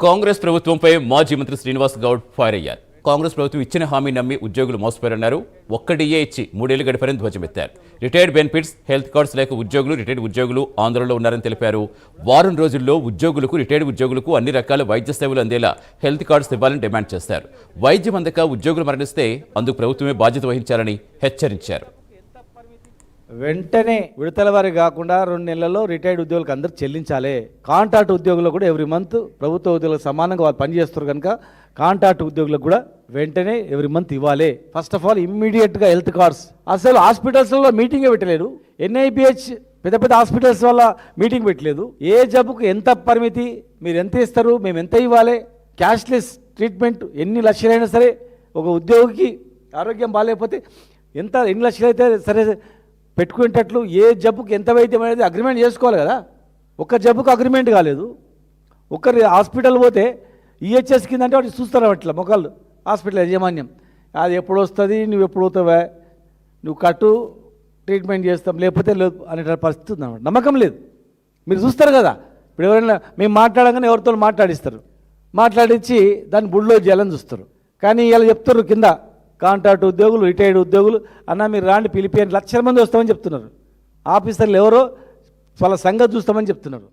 కాంగ్రెస్ ప్రభుత్వంపై మాజీ మంత్రి శ్రీనివాస్ గౌడ్ ఫైర్ అయ్యారు. కాంగ్రెస్ ప్రభుత్వం ఇచ్చిన హామీ నమ్మి ఉద్యోగులు మోసపోయారన్నారు. ఒక్కడియే ఇచ్చి 3 ఏళ్లు గడిపారని ధ్వజమెత్తారు. రిటైర్డ్ బెనిఫిట్స్, హెల్త్ కార్డ్స్ లేక రిటైర్డ్ ఉద్యోగులు ఆందోళనలో ఉన్నారని తెలిపారు. వారం రోజుల్లో రిటైర్డ్ ఉద్యోగులకు అన్ని రకాల వైద్య సేవలు అందేలా హెల్త్ కార్డ్స్ ఇవ్వాలని డిమాండ్ చేశారు. వైద్యం అందక ఉద్యోగులు మరణిస్తే అందుకు ప్రభుత్వమే బాధ్యత వహించాలని హెచ్చరించారు. వెంటనే విడతల వారి కాకుండా 2 నెలల్లో రిటైర్డ్ ఉద్యోగులకు అందరూ చెల్లించాలి. కాంట్రాక్ట్ ఉద్యోగులు కూడా ఎవ్రీ మంత్ ప్రభుత్వ ఉద్యోగులకు సమానంగా వాళ్ళు పనిచేస్తారు కనుక కాంట్రాక్ట్ ఉద్యోగులకు కూడా వెంటనే ఎవ్రీ మంత్ ఇవ్వాలి. ఫస్ట్ ఆఫ్ ఆల్ ఇమ్మీడియట్గా హెల్త్ కార్డ్స్. అసలు హాస్పిటల్స్లో మీటింగే పెట్టలేదు. ఎన్ఐబిహెచ్ పెద్ద పెద్ద హాస్పిటల్స్ వల్ల మీటింగ్ పెట్టలేదు. ఏ జబ్బుకు ఎంత పరిమితి, మీరు ఎంత ఇస్తారు, మేము ఎంత ఇవ్వాలి, క్యాష్లెస్ ట్రీట్మెంట్ ఎన్ని లక్షలైనా సరే ఒక ఉద్యోగికి ఆరోగ్యం బాగాలేకపోతే ఎన్ని లక్షలు అయితే సరే పెట్టుకునేటట్లు ఏ జబ్బుకి ఎంత వైద్యం అనేది అగ్రిమెంట్ చేసుకోవాలి కదా. ఒక్క జబ్బుకు అగ్రిమెంట్ కాలేదు. ఒక్కరి హాస్పిటల్ పోతే ఈహెచ్ఎస్ కింద అంటే వాటి చూస్తారు అట్లా మొక్కలు హాస్పిటల్ యాజమాన్యం. అది ఎప్పుడు వస్తుంది, నువ్వు ఎప్పుడు పోతావా, నువ్వు కట్టు ట్రీట్మెంట్ చేస్తాం లేకపోతే లేదు అనే పరిస్థితి ఉందన్నమాట. నమ్మకం లేదు. మీరు చూస్తారు కదా, ఇప్పుడు ఎవరైనా మేము మాట్లాడగానే ఎవరితో మాట్లాడించి దాన్ని బుడిలో చేయాలని చూస్తారు. కానీ ఇలా చెప్తారు కింద కాంట్రాక్ట్ ఉద్యోగులు, రిటైర్డ్ ఉద్యోగులు అన్న మీరు రాండి పిలిపిని 1,00,000 మంది వస్తామని చెప్తున్నారు. ఆఫీసర్లు ఎవరో వాళ్ళ సంగతి చూస్తామని చెప్తున్నారు.